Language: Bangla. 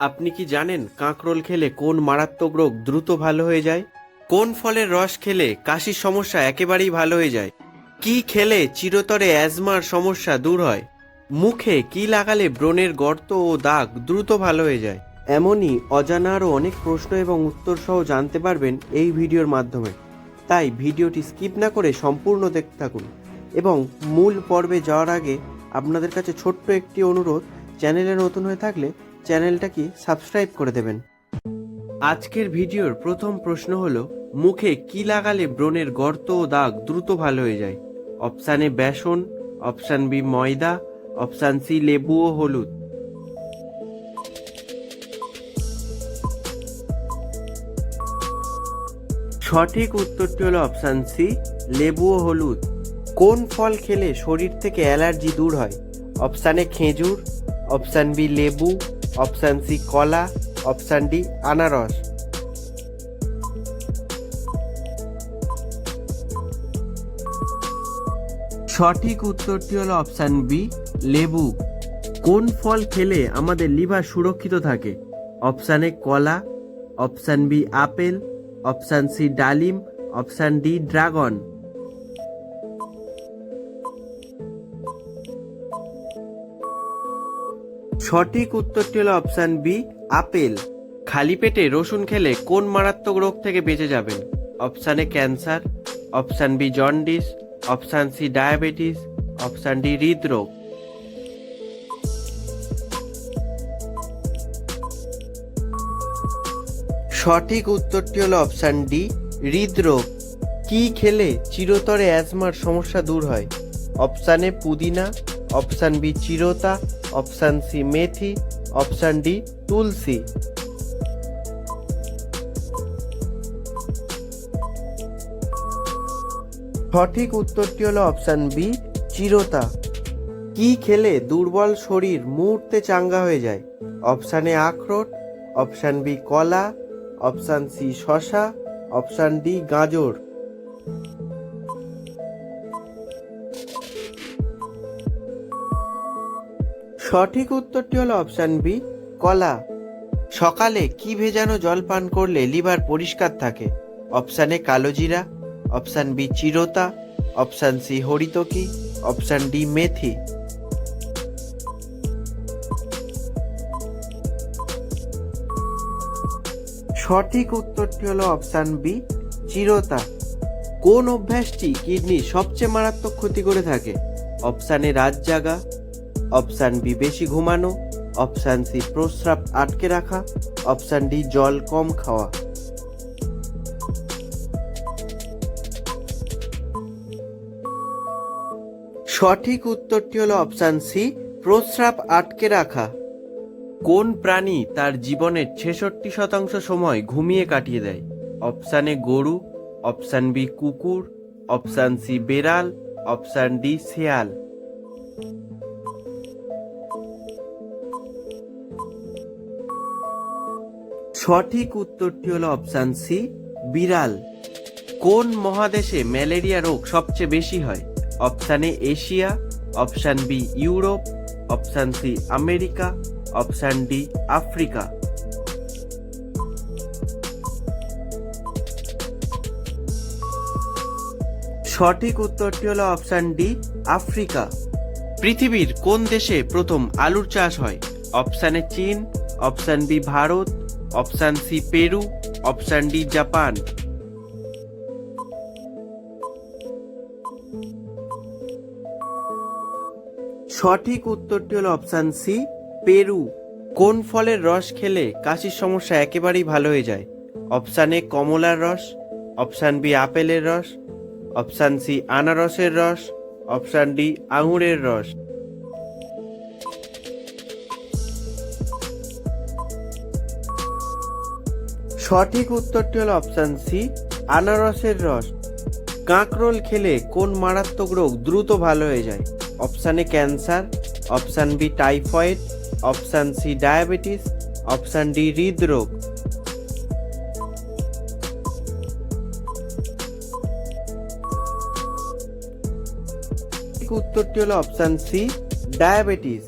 আপনি কি জানেন কাঁকরোল খেলে কোন মারাত্মক রোগ দ্রুত ভালো হয়ে যায়? কোন ফলের রস খেলে কাশির সমস্যা একেবারেই ভালো হয়ে যায়? কি খেলে চিরতরে অ্যাজমার সমস্যা দূর হয়? মুখে কি লাগালে ব্রণের গর্ত ও দাগ দ্রুত ভালো হয়ে যায়? এমনই অজানা আরও অনেক প্রশ্ন এবং উত্তর সহ জানতে পারবেন এই ভিডিওর মাধ্যমে। তাই ভিডিওটি স্কিপ না করে সম্পূর্ণ দেখতে থাকুন। এবং মূল পর্বে যাওয়ার আগে আপনাদের কাছে ছোট্ট একটি অনুরোধ, চ্যানেলে নতুন হয়ে থাকলে চ্যানেলটাকে সাবস্ক্রাইব করে দেবেন। আজকের ভিডিওর প্রথম প্রশ্ন হলো, মুখে কি লাগালে ব্রণের গর্ত ও দাগ দ্রুত ভালো হয়ে যায়? অপশান এ বেসন, অপশান বি ময়দা, অপশান সি লেবু ও হলুদ। সঠিক উত্তরটি হলো অপশান সি লেবু ও হলুদ। কোন ফল খেলে শরীর থেকে অ্যালার্জি দূর হয়? অপশান এ খেজুর, অপশান বি লেবু, অপশান সি কলা, অপশান ডি আনারস। সঠিক উত্তরটি হলো অপশান বি লেবু। কোন ফল খেলে আমাদের লিভার সুরক্ষিত থাকে? অপশান এ কলা, option B apple, option C ডালিম, অপশান ডি ড্রাগন। সঠিক উত্তরটি হলো অপশান বি আপেল। খালি পেটে রসুন খেলে কোন মারাত্মক রোগ থেকে বেঁচে যাবেন? Option A cancer, option B jaundice, option C diabetes, option D হৃদরোগ। সঠিক উত্তরটি হলো অপশান ডি হৃদরোগ। কি খেলে চিরতরে অ্যাজমার সমস্যা দূর হয়? অপশান এ পুদিনা, অপশান বি চিরতা, অপশান সি মেথি, অপশান ডি তুলসী। সঠিক উত্তরটি হলো অপশান বি চিরতা। কি খেলে দুর্বল শরীর মুহূর্তে চাঙ্গা হয়ে যায়? অপশান এ আখরোট, অপশান বি কলা, অপশান সি শসা, অপশান ডি গাজর। সঠিক উত্তরটি হলো অপশান বি কলা। সকালে কি ভেজানো জল পান করলে লিভার পরিষ্কার থাকে? অপশান এ কালোজিরা, অপশান বি চিরতা, অপশান সি হরিতকি, অপশান ডি মেথি। সঠিক উত্তরটি হলো অপশান বি চিরতা। কোন অভ্যাসটি কিডনির সবচেয়ে মারাত্মক ক্ষতি করে থাকে? অপশান এ রাত জাগা, অপশান বি বেশি ঘুমানো, অপশান সি প্রস্রাব আটকে রাখা, অপশান ডি জল কম খাওয়া। সঠিক উত্তরটি হলো অপশান সি প্রস্রাব আটকে রাখা। কোন প্রাণী তার জীবনের 66% সময় ঘুমিয়ে কাটিয়ে দেয়? অপশান এ গরু, অপশান বি কুকুর, অপশান সি বেড়াল, অপশান ডি শেয়াল। সঠিক উত্তরটি হলো অপশান সি বিড়াল। কোন মহাদেশে ম্যালেরিয়া রোগ সবচেয়ে বেশি হয়? Option A Asia, option B Europe, option C America, option D Africa. সঠিক উত্তরটি হলো অপশান ডি আফ্রিকা। পৃথিবীর কোন দেশে প্রথম আলুর চাষ হয়? অপশান এ চীন, option B Bharat, option C Peru, option D Japan. সঠিক উত্তরটি হলো অপশান সি পেরু। কোন ফলের রস খেলে কাশির সমস্যা একেবারেই ভালো হয়ে যায়? অপশান এ কমলার রস, অপশান বি আপেলের রস, অপশান সি আনারসের রস, অপশান ডি আঙুরের রস। সঠিক উত্তরটি হলো অপশান সি আনারসের রস। কাঁকরোল খেলে কোন মারাত্মক রোগ দ্রুত ভালো হয়ে যায়? Option A cancer, option B typhoid, option C diabetes, option D হৃদরোগ। উত্তরটি হলো অপশান সি ডায়াবেটিস।